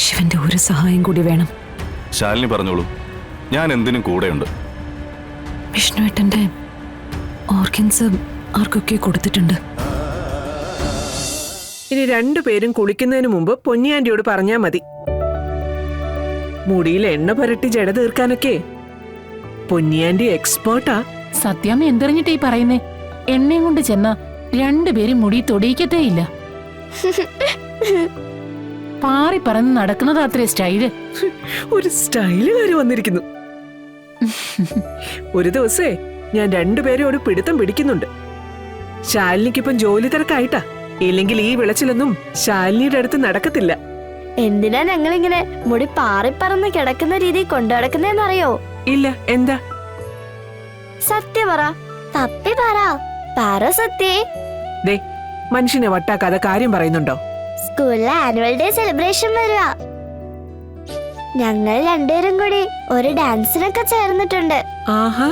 ശിവന്റെ ഒരു സഹായം കൂടി വേണം. ശാലിനി പറഞ്ഞോളൂ, ഞാൻ എന്തിനും കൂടെയുണ്ട്. വിഷ്ണുവേട്ടന്റെ ഓർഗൻസ് ആർക്കൊക്കെ കൊടുത്തിട്ടുണ്ട്. ഇനി രണ്ടുപേരും കുളിക്കുന്നതിന് മുമ്പ് പൊന്നിയാന്റിയോട് പറഞ്ഞാ മതി. മുടിയിൽ എണ്ണ പുരട്ടി ജട തീർക്കാനൊക്കെ പൊന്നിയാന്റി എക്സ്പേർട്ടാ. സത്യാമ്മ എന്തെറിഞ്ഞിട്ടേ പറയുന്നേ? എണ്ണയും കൊണ്ട് ചെന്ന രണ്ടുപേരും മുടി തൊടിയിക്കത്തേയില്ല. പാറി പറന്ന് നടക്കുന്നതാ അത്രേ സ്റ്റൈല്. ഒരു സ്റ്റൈലുകാര് വന്നിരിക്കുന്നു. ഒരു ദിവസേ ഞാൻ രണ്ടുപേരോട് പിടുത്തം പിടിക്കുന്നുണ്ട്. ശാലിനിക്കിപ്പം ജോലി തിരക്കായിട്ടാ. ഇല്ലെങ്കിൽ ഈ വിളച്ചിലൊന്നും ശാലിനിയുടെ അടുത്ത് നടക്കത്തില്ല. എന്തിനാ ഞങ്ങളിങ്ങനെ മുടി പാറിപ്പറന്ന് കിടക്കുന്ന രീതി കൊണ്ടു നടക്കുന്നറിയോ? ഇല്ല, എന്താ? സത്യ പറ. തപ്പി പറ. പറ സത്യേ. ദേ, മനുഷ്യനെ വട്ടാക്കാതെ കാര്യം പറയുന്നുണ്ടോ? സ്കൂളിലെ ആനുവൽ ഡേ സെലിബ്രേഷൻ വരുക. ഞങ്ങൾ രണ്ടുപേരും കൂടി ഒരു ഡാൻസിനൊക്കെ ചേർന്നിട്ടുണ്ട്. ആഹാ.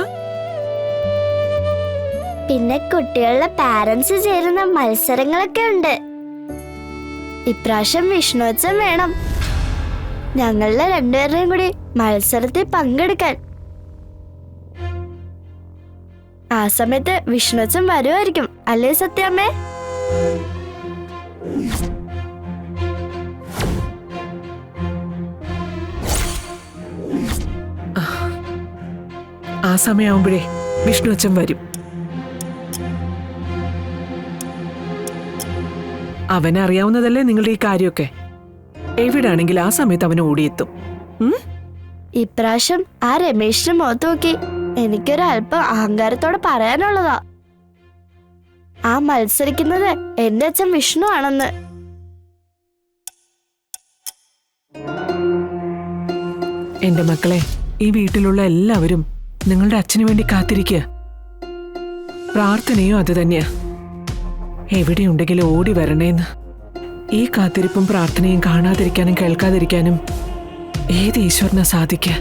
പിന്നെ കുട്ടികളുടെ പാരന്റ്സ് ചേരുന്ന മത്സരങ്ങളൊക്കെ ഉണ്ട്. ഇപ്രാവശ്യം വിഷ്ണുവച്ചൻ വേണം ഞങ്ങളുടെ രണ്ടുപേരുടെയും കൂടി മത്സരത്തിൽ പങ്കെടുക്കാൻ. ആ സമയത്ത് വിഷ്ണുവച്ചൻ വരുമായിരിക്കും, അല്ലേ സത്യാമ്മേ? ആ സമയമാകുമ്പോഴേ വിഷ്ണുവച്ചൻ വരും. അവനറിയാവുന്നതല്ലേ നിങ്ങളുടെ ഈ കാര്യമൊക്കെ. എവിടാണെങ്കിൽ ആ സമയത്ത് അവൻ ഓടിയെത്തും. ഇപ്രാവശ്യം ആ രമേശിന്റെ മുഖത്ത് നോക്കി എനിക്കൊരല്പം അഹങ്കാരത്തോടെ പറയാനുള്ളതാ. ആ മത്സരിക്കുന്നത് എന്റെ അച്ഛൻ വിഷ്ണു ആണെന്ന്. എന്റെ മക്കളെ, ഈ വീട്ടിലുള്ള എല്ലാവരും നിങ്ങളുടെ അച്ഛന് വേണ്ടി കാത്തിരിക്കുക. പ്രാർത്ഥനയും അത് തന്നെയാ. എവിടെയുണ്ടെങ്കിലും ഓടി വരണേന്ന്. ഈ കാത്തിരിപ്പും പ്രാർത്ഥനയും കാണാതിരിക്കാനും കേൾക്കാതിരിക്കാനും ഏത് ഈശ്വരനാ സാധിക്കുക?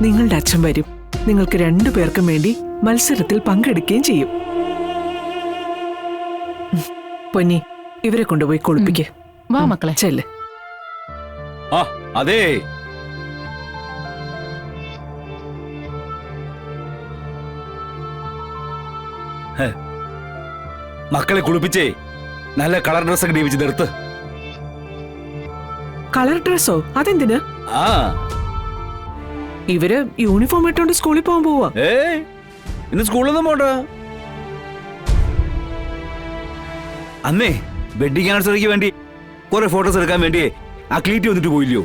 നിങ്ങളുടെ അച്ഛൻ വരും. നിങ്ങൾക്ക് രണ്ടുപേർക്കും വേണ്ടി മത്സരത്തിൽ പങ്കെടുക്കുകയും ചെയ്യും. പൊന്നി, ഇവരെ കൊണ്ടുപോയി കുളിപ്പിക്ക്. വാ മക്കളെ, ചെല്ല്. അതെ, മക്കളെ കുളിപ്പിച്ചേ നല്ല കളർ ഡ്രസ്സൊക്കെ ഡീപിച്ച് നിർത്ത്. കളർ ഡ്രസ്സോ? അതെന്തിന്? ആ, ഇവര് യൂണിഫോം ഇട്ടോണ്ട് സ്കൂളിൽ പോകാൻ പോവാ. ഇന്ന് സ്കൂളിലൊന്നും പോണ്ട. അന്നേ വെഡിങ് ആനിവേഴ്സറിക്ക് വേണ്ടി കുറെ ഫോട്ടോസ് എടുക്കാൻ വേണ്ടി ആ ക്ലീറ്റി വന്നിട്ട് പോയില്ലയോ?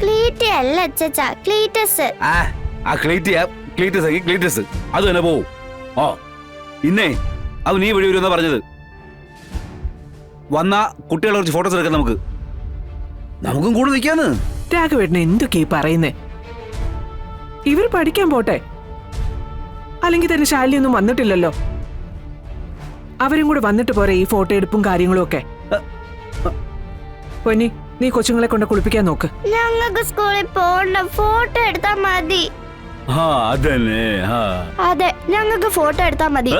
ക്ലീറ്റി അല്ല അച്ഛാ, ക്ലീറ്റസ്. ആ ക്ലീറ്റസ് അത് തന്നെ പോവും. ഓ, ഇന്നേ അവൻ ഈ വഴി വരുമെന്നാ പറഞ്ഞത്. വന്ന കുട്ടികളെ കുറച്ച് ഫോട്ടോസ് എടുക്കാം. നമുക്കും കൂടെ നിൽക്കാന്ന്. രാഘവേട്ടന് എന്തൊക്കെയാ പറയുന്നേ? ഇവർ പഠിക്കാൻ പോട്ടെ. അല്ലെങ്കിൽ തന്നെ ശാലിനിയൊന്നും വന്നിട്ടില്ലല്ലോ. അവരും കൂടെ വന്നിട്ട് പോരെ ഈ ഫോട്ടോ എടുപ്പും കാര്യങ്ങളും ഒക്കെ. പൊന്നി, നീ കൊച്ചുങ്ങളെ കൊണ്ട് കുളിപ്പിക്കാൻ നോക്ക്. ഞങ്ങൾക്ക് സ്കൂളിൽ പോകണ്ട, ഫോട്ടോ എടുത്താ മതി. അതെ, ഞങ്ങൾക്ക് ഫോട്ടോ എടുത്താ മതി.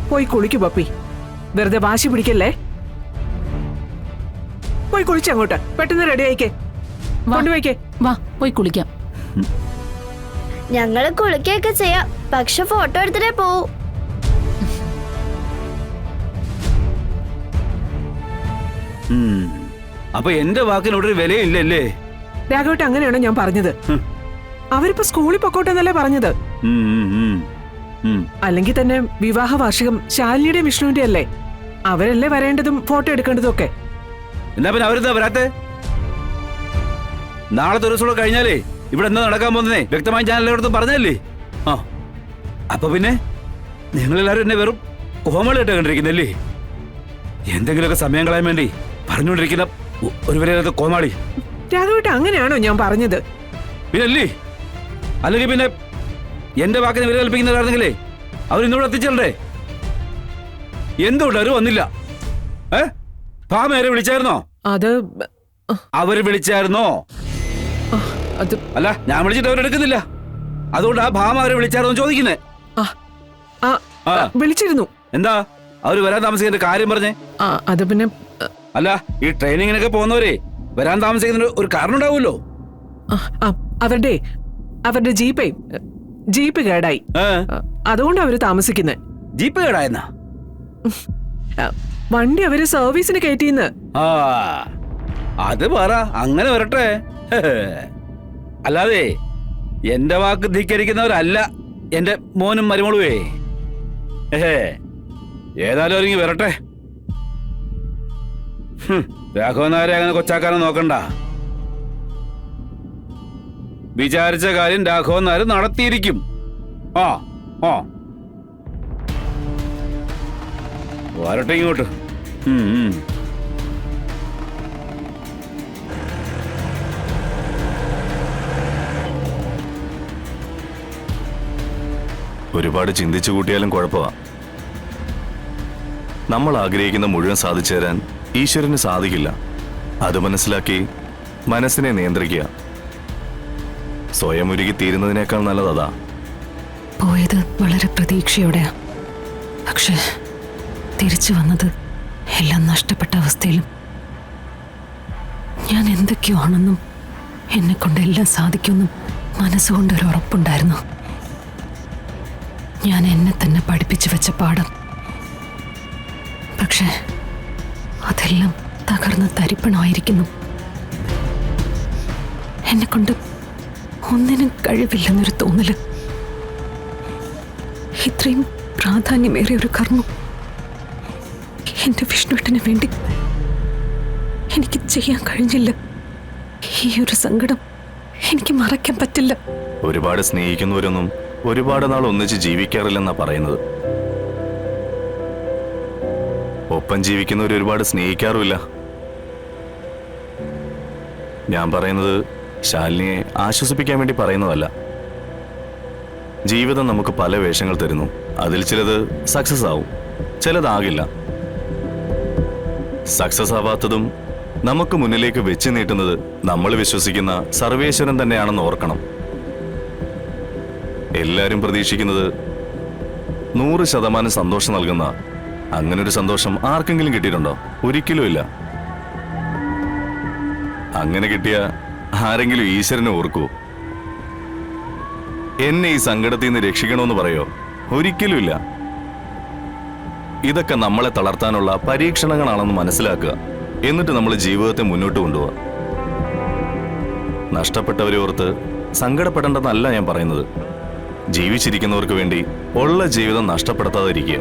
പോയി കുളിക്കു പപ്പി, വെറുതെ വാശി പിടിക്കല്ലേ. പോയി കുളിച്ചങ്ങോട്ട് പെട്ടെന്ന് റെഡി ആയിക്കേ. കൊണ്ടുപോയിക്കേ. വാ പോയി കുളിക്കാം. ഞങ്ങള് കുളിക്കുകയൊക്കെ ചെയ്യാം, പക്ഷെ ഫോട്ടോ എടുത്തിട്ടേ പോവൂ. അപ്പൊ എന്റെ വാക്കിനോടൊരു വിലയില്ലല്ലേ? രാഘവട്ടെ, അങ്ങനെയാണോ ഞാൻ പറഞ്ഞത്? അവരിപ്പോ സ്കൂളിൽ പൊക്കോട്ടെന്നല്ലേ പറഞ്ഞത്. അല്ലെങ്കിൽ തന്നെ വിവാഹ വാർഷികം ശാലിനിയുടെ വിഷ്ണുവിന്റെ അല്ലേ? അവരല്ലേ വരേണ്ടതും ഫോട്ടോ എടുക്കേണ്ടതും ഒക്കെ. എന്നാ പിന്നെ അവരെന്താ വരാത്തെ? നാളത്തെ ഒരു ദിവസം കഴിഞ്ഞാലേ ഇവിടെ എന്താ നടക്കാൻ പോകുന്നേ വ്യക്തമായി ഞാൻ എല്ലായിടത്തും പറഞ്ഞല്ലേ? അപ്പൊ പിന്നെ നിങ്ങളെല്ലാരും എന്നെ വെറും കോമളിയായിട്ട് കണ്ടിരിക്കുന്നല്ലേ? എന്തെങ്കിലുമൊക്കെ സമയം കളയാൻ വേണ്ടി പറഞ്ഞുകൊണ്ടിരിക്കുന്ന ഒരു വിലയില്ലാത്ത കോമാളി. രാഘവട്ട, അങ്ങനെയാണോ ഞാൻ പറഞ്ഞത്? പിന്നല്ലേ? അല്ലെങ്കിൽ പിന്നെ എന്റെ വാക്കിന് വില കൽപ്പിക്കുന്നവരാണെങ്കിലേ അവരിന്നോട് എത്തിച്ചേ. എന്തുകൊണ്ട് അവര് വന്നില്ല? ഭാമേരെ വിളിച്ചായിരുന്നോ? അത് അവര് വിളിച്ചായിരുന്നോ? അല്ല, ഞാൻ വിളിച്ചിട്ട് അവരെടുക്കുന്നില്ല. അതുകൊണ്ട് ആ ഭാമ അവരെ വിളിച്ചായിരുന്നോ ചോദിക്കുന്നേ. വിളിച്ചിരുന്നു. എന്താ? അവര് വരാൻ താമസിക്കുന്ന കാര്യം പറഞ്ഞേ? ആ അത് പിന്നെ അല്ല, ഈ ട്രെയിനിങ്ങിനൊക്കെ പോകുന്നവരെ വരാൻ താമസിക്കുന്ന ഒരു കാരണം ഉണ്ടാവുമല്ലോ. ആ, ആ, അവരുടെ ജീപ്പ് കേടായി. അതുകൊണ്ട് അവര് താമസിക്കുന്നത്. ജീപ്പ് കേടായെന്നാ? വണ്ടി അവര് സർവീസിന് കയറ്റിന്ന്. ആ അത് പറ, അങ്ങനെ വരട്ടെ. അല്ലാതെ എന്റെ വാക്ക് ധിക്കരിക്കുന്നവരല്ല എന്റെ മോനും മരുമോളുവേ. ഏതായാലും ഒരുങ്ങി വരട്ടെ. രാഘവൻ നായരെ അങ്ങനെ കൊച്ചാക്കാനും നോക്കണ്ട. വിചാരിച്ച കാര്യം രാഘവൻ നായർ നടത്തിയിരിക്കും. ആ ആ വരട്ടെ ഇങ്ങോട്ട്. ഒരുപാട് ചിന്തിച്ചു കൂട്ടിയാലും കുഴപ്പമാ. നമ്മൾ ആഗ്രഹിക്കുന്ന മുഴുവൻ സാധിച്ചു തരാൻ ഈശ്വരന് സാധിക്കില്ല. അത് മനസ്സിലാക്കി മനസ്സിനെ നിയന്ത്രിക്കുക. സ്വയം ഒരുക്കി തീരുന്നതിനേക്കാൾ നല്ലതാ. പോയത് വളരെ പ്രതീക്ഷയോടെയാ. പക്ഷെ തിരിച്ചു വന്നത് എല്ലാം നഷ്ടപ്പെട്ട അവസ്ഥയിലും. ഞാൻ എന്തൊക്കെയോ ആണെന്നും എന്നെ കൊണ്ട് എല്ലാം സാധിക്കുമെന്നും മനസ്സുകൊണ്ട് ഒരു ഉറപ്പുണ്ടായിരുന്നു. ഞാൻ എന്നെ തന്നെ പഠിപ്പിച്ചു വെച്ച പാഠം. പക്ഷെ അതെല്ലാം തകർന്ന് തരിപ്പണമായിരിക്കുന്നു. എന്നെ കൊണ്ട് ഒന്നിനും കഴിവില്ലെന്നൊരു തോന്നല്. ഇത്രയും പ്രാധാന്യമേറിയ ഒരു കർമ്മം എന്റെ വിഷ്ണുവേട്ടന് വേണ്ടി എനിക്ക് ചെയ്യാൻ കഴിഞ്ഞില്ല. ഈ ഒരു സങ്കടം എനിക്ക് മറയ്ക്കാൻ പറ്റില്ല. ഒരുപാട് സ്നേഹിക്കുന്നവരൊന്നും ഒരുപാട് നാൾ ഒന്നിച്ച് ജീവിക്കാറില്ലെന്നാ പറയുന്നത്. ഒപ്പം ജീവിക്കുന്നവർ ഒരുപാട് സ്നേഹിക്കാറുമില്ല. ഞാൻ പറയുന്നത് ശാലിനിയെ ആശ്വസിപ്പിക്കാൻ വേണ്ടി പറയുന്നതല്ല. ജീവിതം നമുക്ക് പല വേഷങ്ങൾ തരുന്നു. അതിൽ ചിലത് സക്സസ് ആവും, ചിലതാകില്ല. സക്സസ് ആവാത്തതും നമുക്ക് മുന്നിലേക്ക് വെച്ച് നീട്ടുന്നത് നമ്മൾ വിശ്വസിക്കുന്ന സർവേശ്വരൻ തന്നെയാണെന്ന് ഓർക്കണം. എല്ലാരും പ്രതീക്ഷിക്കുന്നത് 100% സന്തോഷം നൽകുന്ന അങ്ങനൊരു സന്തോഷം ആർക്കെങ്കിലും കിട്ടിയിട്ടുണ്ടോ? ഒരിക്കലും ഇല്ല. അങ്ങനെ കിട്ടിയ ആരെങ്കിലും ഈശ്വരനെ ഓർക്കൂ? എന്നെ ഈ സങ്കടത്തിൽ നിന്ന് രക്ഷിക്കണമെന്ന് പറയോ? ഒരിക്കലുമില്ല. ഇതൊക്കെ നമ്മളെ തളർത്താനുള്ള പരീക്ഷണങ്ങളാണെന്ന് മനസ്സിലാക്കുക. എന്നിട്ട് നമ്മൾ ജീവിതത്തെ മുന്നോട്ട് കൊണ്ടുപോവുക. നഷ്ടപ്പെട്ടവരെ ഓർത്ത് സങ്കടപ്പെടേണ്ടെന്നല്ല ഞാൻ പറയുന്നത്. ജീവിച്ചിരിക്കുന്നവർക്ക് വേണ്ടി ഉള്ള ജീവിതം നഷ്ടപ്പെടുത്താതിരിക്കുക.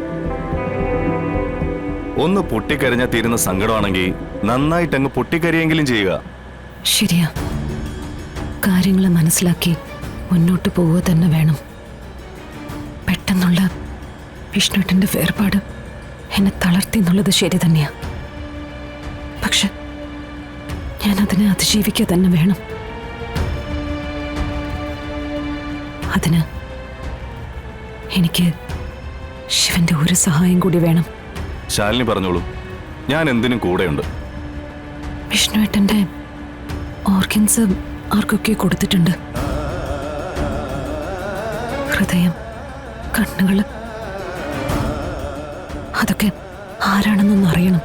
ഒന്ന് പൊട്ടിക്കരഞ്ഞാൽ തീരുന്ന സങ്കടമാണെങ്കിൽ നന്നായിട്ടങ്ങ് പൊട്ടിക്കരിയെങ്കിലും ചെയ്യുക. ശരിയാ. കാര്യങ്ങൾ മനസ്സിലാക്കി മുന്നോട്ട് പോവുക തന്നെ വേണം. പെട്ടെന്നുള്ള വിഷ്ണുവേട്ടന്റെ വേർപാട് എന്നെ തളർത്തി എന്നുള്ളത് ശരി തന്നെയാ. പക്ഷെ ഞാൻ അതിനെ അതിജീവിക്കുക തന്നെ വേണം. അതിന് എനിക്ക് ശിവന്റെ ഒരു സഹായം കൂടി വേണം. ശാലിനി പറഞ്ഞോളൂ, ഞാൻ എന്തിനും കൂടെയുണ്ട്. വിഷ്ണുവേട്ടന്റെ ഓർഗൻസ് ആർക്കൊക്കെ കൊടുത്തിട്ടുണ്ട്. ഹൃദയം, കണ്ണുകള്, അതൊക്കെ ആരാണെന്നൊന്ന് അറിയണം.